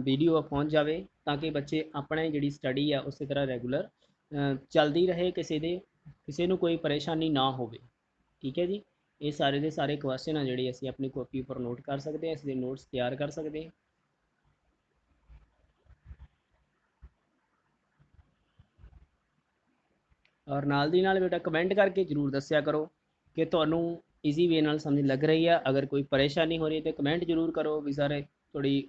ਵੀਡੀਓ ਪਹੁੰਚ ਜਾਵੇ ਤਾਂ ਕਿ ਬੱਚੇ ਆਪਣੀ ਜਿਹੜੀ ਸਟੱਡੀ ਆ ਉਸੇ ਤਰ੍ਹਾਂ ਰੈਗੂਲਰ ਚੱਲਦੀ ਰਹੇ, ਕਿਸੇ ਨੂੰ ਕੋਈ ਪਰੇਸ਼ਾਨੀ ਨਾ ਹੋਵੇ। ਠੀਕ ਹੈ ਜੀ, ਇਹ ਸਾਰੇ ਦੇ ਸਾਰੇ ਕੁਐਸਚਨ ਆ ਜਿਹੜੇ ਅਸੀਂ ਆਪਣੀ ਕਾਪੀ ਉੱਪਰ ਨੋਟ ਕਰ ਸਕਦੇ ਹਾਂ, ਇਸ ਦੇ ਨੋਟਸ ਤਿਆਰ ਕਰ ਸਕਦੇ ਹਾਂ। ਔਰ ਨਾਲ ਦੀ ਨਾਲ ਬੇਟਾ ਕਮੈਂਟ ਕਰਕੇ ਜ਼ਰੂਰ ਦੱਸਿਆ ਕਰੋ ਕਿ ਤੁਹਾਨੂੰ ਈਜ਼ੀ ਵੇ ਨਾਲ ਸਮਝ ਲੱਗ ਰਹੀ ਆ। ਅਗਰ ਕੋਈ ਪਰੇਸ਼ਾਨੀ ਹੋ ਰਹੀ ਹੈ ਤਾਂ ਕਮੈਂਟ ਜ਼ਰੂਰ ਕਰੋ ਵੀ ਸਰ ਥੋੜ੍ਹੀ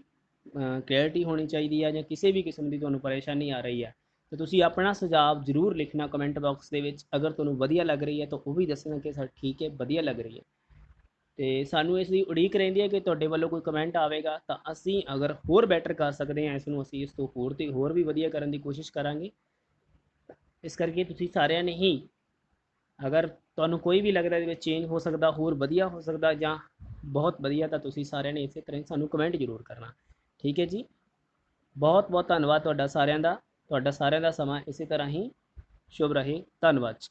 ਕਲੈਰਿਟੀ ਹੋਣੀ ਚਾਹੀਦੀ ਹੈ ਜਾਂ ਕਿਸੇ ਵੀ ਕਿਸਮ ਦੀ ਤੁਹਾਨੂੰ ਪਰੇਸ਼ਾਨੀ ਆ ਰਹੀ ਹੈ ਤਾਂ ਤੁਸੀਂ ਆਪਣਾ ਸੁਝਾਅ ਜ਼ਰੂਰ ਲਿਖਣਾ ਕਮੈਂਟ ਬਾਕਸ ਦੇ ਵਿੱਚ। ਅਗਰ ਤੁਹਾਨੂੰ ਵਧੀਆ ਲੱਗ ਰਹੀ ਹੈ ਤਾਂ ਉਹ ਵੀ ਦੱਸਣਾ ਕਿ ਸਰ ਠੀਕ ਹੈ, ਵਧੀਆ ਲੱਗ ਰਹੀ ਹੈ। ਅਤੇ ਸਾਨੂੰ ਇਸ ਦੀ ਉਡੀਕ ਰਹਿੰਦੀ ਹੈ ਕਿ ਤੁਹਾਡੇ ਵੱਲੋਂ ਕੋਈ ਕਮੈਂਟ ਆਵੇਗਾ ਤਾਂ ਅਸੀਂ ਅਗਰ ਹੋਰ ਬੈਟਰ ਕਰ ਸਕਦੇ ਹਾਂ ਇਸ ਨੂੰ, ਅਸੀਂ ਇਸ ਤੋਂ ਹੋਰ ਵੀ ਵਧੀਆ ਕਰਨ ਦੀ ਕੋਸ਼ਿਸ਼ ਕਰਾਂਗੇ। ਇਸ ਕਰਕੇ ਤੁਸੀਂ ਸਾਰਿਆਂ ਨੇ ਹੀ, ਅਗਰ ਤੁਹਾਨੂੰ ਕੋਈ ਵੀ ਲੱਗਦਾ ਇਹਦੇ ਵਿੱਚ ਚੇਂਜ ਹੋ ਸਕਦਾ, ਹੋਰ ਵਧੀਆ ਹੋ ਸਕਦਾ ਜਾਂ ਬਹੁਤ ਵਧੀਆ, ਤਾਂ ਤੁਸੀਂ ਸਾਰਿਆਂ ਨੇ ਇਸੇ ਤਰ੍ਹਾਂ ਹੀ ਸਾਨੂੰ ਕਮੈਂਟ ਜ਼ਰੂਰ ਕਰਨਾ। ਠੀਕ ਹੈ ਜੀ, ਬਹੁਤ ਬਹੁਤ ਧੰਨਵਾਦ ਤੁਹਾਡਾ ਸਾਰਿਆਂ ਦਾ। ਤੁਹਾਡਾ ਸਾਰਿਆਂ ਦਾ ਸਮਾਂ ਇਸੇ ਤਰ੍ਹਾਂ ਹੀ ਸ਼ੁਭ ਰਹੇ। ਧੰਨਵਾਦ ਜੀ।